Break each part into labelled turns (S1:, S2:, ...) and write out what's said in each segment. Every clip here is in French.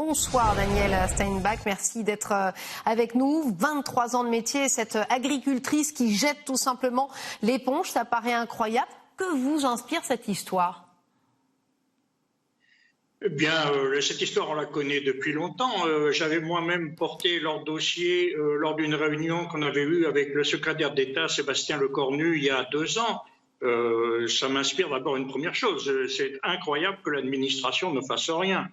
S1: Bonsoir Danielle Steinbach, merci d'être avec nous. 23 ans de métier, cette agricultrice qui jette tout simplement l'éponge, ça paraît incroyable. Que vous inspire cette histoire ?
S2: Eh bien, cette histoire, on la connaît depuis longtemps. J'avais moi-même porté leur dossier lors d'une réunion qu'on avait eue avec le secrétaire d'État, Sébastien Lecornu, il y a 2 ans. Ça m'inspire d'abord une première chose. C'est incroyable que l'administration ne fasse rien.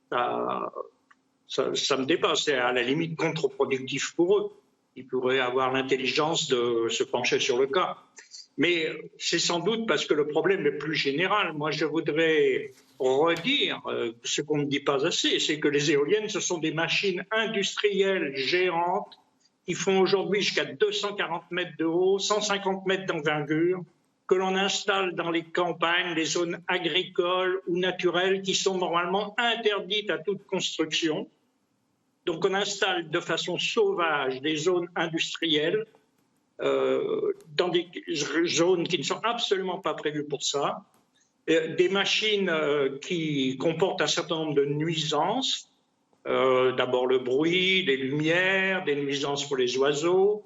S2: Ça me dépasse. C'est à la limite contre-productif pour eux. Ils pourraient avoir l'intelligence de se pencher sur le cas. Mais c'est sans doute parce que le problème est plus général. Moi, je voudrais redire ce qu'on ne dit pas assez, c'est que les éoliennes, ce sont des machines industrielles géantes qui font aujourd'hui jusqu'à 240 mètres de haut, 150 mètres d'envergure, que l'on installe dans les campagnes, les zones agricoles ou naturelles qui sont normalement interdites à toute construction. Donc on installe de façon sauvage des zones industrielles dans des zones qui ne sont absolument pas prévues pour ça, des machines qui comportent un certain nombre de nuisances, d'abord le bruit, les lumières, des nuisances pour les oiseaux,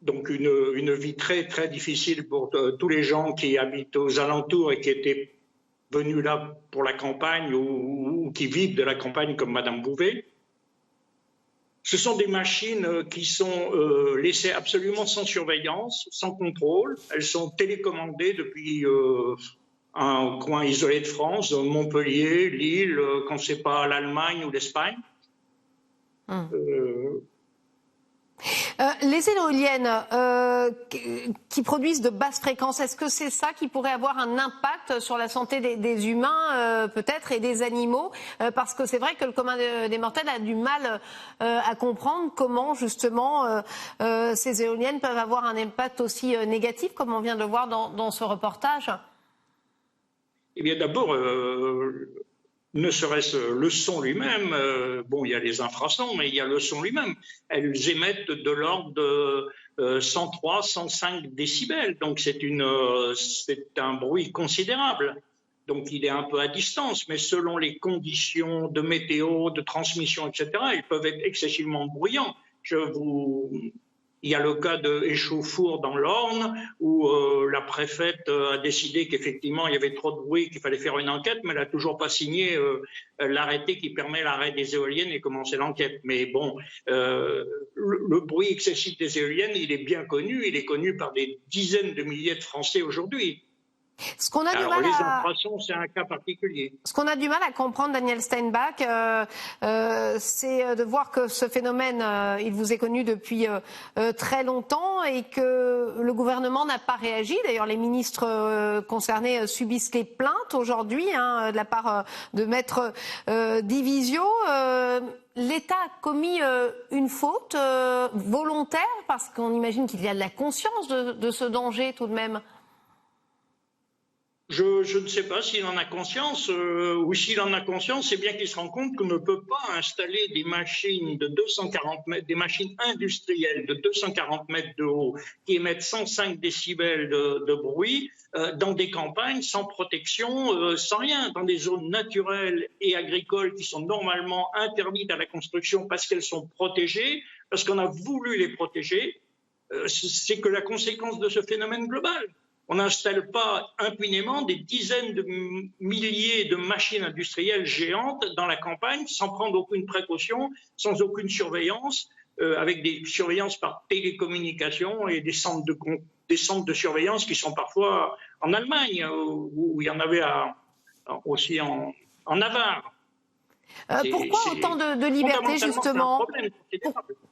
S2: donc une vie très très difficile pour tous les gens qui habitent aux alentours et qui étaient venus là pour la campagne ou qui vivent de la campagne comme Madame Bouvet. Ce sont des machines qui sont laissées absolument sans surveillance, sans contrôle. Elles sont télécommandées depuis un coin isolé de France, Montpellier, Lille, quand c'est pas l'Allemagne ou l'Espagne.
S1: Les éoliennes qui produisent de basses fréquences, est-ce que c'est ça qui pourrait avoir un impact sur la santé des humains peut-être et des animaux parce que c'est vrai que le commun des mortels a du mal à comprendre comment justement ces éoliennes peuvent avoir un impact aussi négatif comme on vient de le voir dans ce reportage.
S2: Eh bien d'abord, ne serait-ce le son lui-même, bon, il y a les infrasons, mais il y a le son lui-même. Elles émettent de l'ordre de 103, 105 décibels, donc c'est un bruit considérable. Donc il est un peu à distance, mais selon les conditions de météo, de transmission, etc., ils peuvent être excessivement bruyants. Il y a le cas de Échauffour dans l'Orne où la préfète a décidé qu'effectivement il y avait trop de bruit, qu'il fallait faire une enquête, mais elle n'a toujours pas signé l'arrêté qui permet l'arrêt des éoliennes et commencer l'enquête. Mais bon, le bruit excessif des éoliennes, il est bien connu, il est connu par des dizaines de milliers de Français aujourd'hui.
S1: Ce qu'on a
S2: Alors,
S1: du mal
S2: les infrasons, c'est un cas particulier.
S1: Ce qu'on a du mal à comprendre, Danielle Steinbach, c'est de voir que ce phénomène, il vous est connu depuis très longtemps et que le gouvernement n'a pas réagi. D'ailleurs, les ministres concernés subissent les plaintes aujourd'hui de la part de Maître Divisio. L'État a commis une faute volontaire parce qu'on imagine qu'il y a de la conscience de ce danger tout de même.
S2: Je ne sais pas s'il en a conscience, ou s'il en a conscience, c'est bien qu'il se rend compte qu'on ne peut pas installer des machines de 240 mètres, des machines industrielles de 240 mètres de haut, qui émettent 105 décibels de bruit, dans des campagnes sans protection, sans rien, dans des zones naturelles et agricoles qui sont normalement interdites à la construction parce qu'elles sont protégées, parce qu'on a voulu les protéger. C'est que la conséquence de ce phénomène global. On n'installe pas impunément des dizaines de milliers de machines industrielles géantes dans la campagne sans prendre aucune précaution, sans aucune surveillance, avec des surveillances par télécommunication et des centres de surveillance qui sont parfois en Allemagne, où il y en avait aussi en Navarre.
S1: Pourquoi autant de liberté justement ?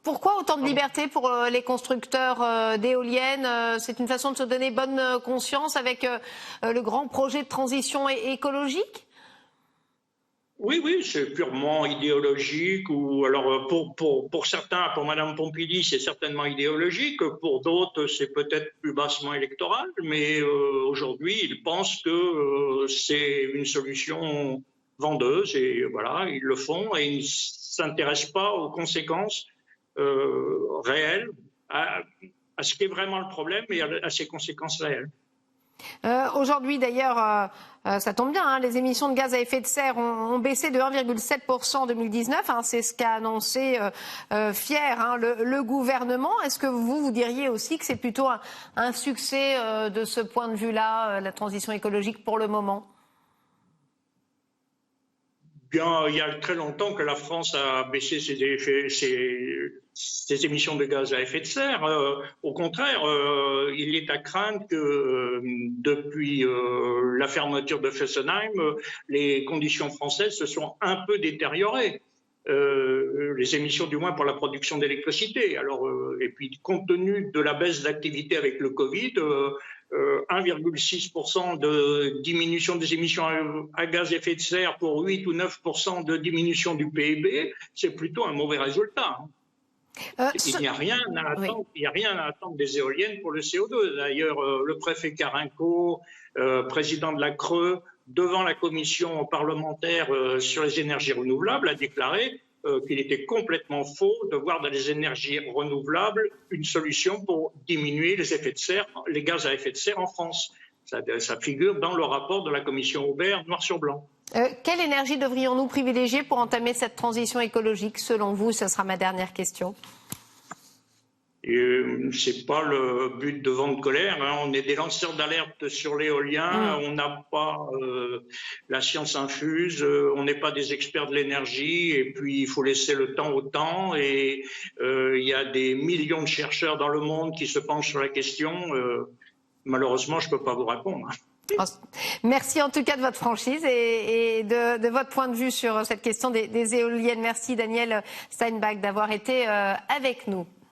S1: Pourquoi autant de liberté pour les constructeurs d'éoliennes ? C'est une façon de se donner bonne conscience avec le grand projet de transition écologique ?
S2: Oui, c'est purement idéologique. Ou alors pour certains, pour Madame Pompili, c'est certainement idéologique. Pour d'autres, c'est peut-être plus bassement électoral. Mais aujourd'hui, ils pensent que c'est une solution vendeuses et voilà, ils le font et ils ne s'intéressent pas aux conséquences réelles, à ce qui est vraiment le problème et à ses conséquences réelles.
S1: Aujourd'hui, d'ailleurs, ça tombe bien, hein, les émissions de gaz à effet de serre ont baissé de 1,7% en 2019. Hein, c'est ce qu'a annoncé fier le gouvernement. Est-ce que vous diriez aussi que c'est plutôt un succès de ce point de vue-là, la transition écologique pour le moment?
S2: Bien, il y a très longtemps que la France a baissé ses émissions de gaz à effet de serre. Au contraire, il est à craindre que depuis la fermeture de Fessenheim, les conditions françaises se sont un peu détériorées. Les émissions du moins pour la production d'électricité. Alors, et puis compte tenu de la baisse d'activité avec le Covid, 1,6% de diminution des émissions à gaz à effet de serre pour 8 ou 9% de diminution du PIB, c'est plutôt un mauvais résultat. Il n'y a rien à attendre, oui. Il n'y a rien à attendre des éoliennes pour le CO2. D'ailleurs, le préfet Carinco, président de la Creux, devant la commission parlementaire sur les énergies renouvelables, a déclaré qu'il était complètement faux de voir dans les énergies renouvelables une solution pour diminuer les effets de serre, les gaz à effet de serre en France. Ça figure dans le rapport de la commission Aubert, noir sur blanc.
S1: Quelle énergie devrions-nous privilégier pour entamer cette transition écologique, selon vous? Ce sera ma dernière question.
S2: C'est pas le but de vent de colère. Hein. On est des lanceurs d'alerte sur l'éolien. On n'a pas la science infuse. On n'est pas des experts de l'énergie. Et puis il faut laisser le temps au temps. Et il y a des millions de chercheurs dans le monde qui se penchent sur la question. Malheureusement, je peux pas vous répondre.
S1: Merci en tout cas de votre franchise et de votre point de vue sur cette question des éoliennes. Merci Daniel Steinbach d'avoir été avec nous.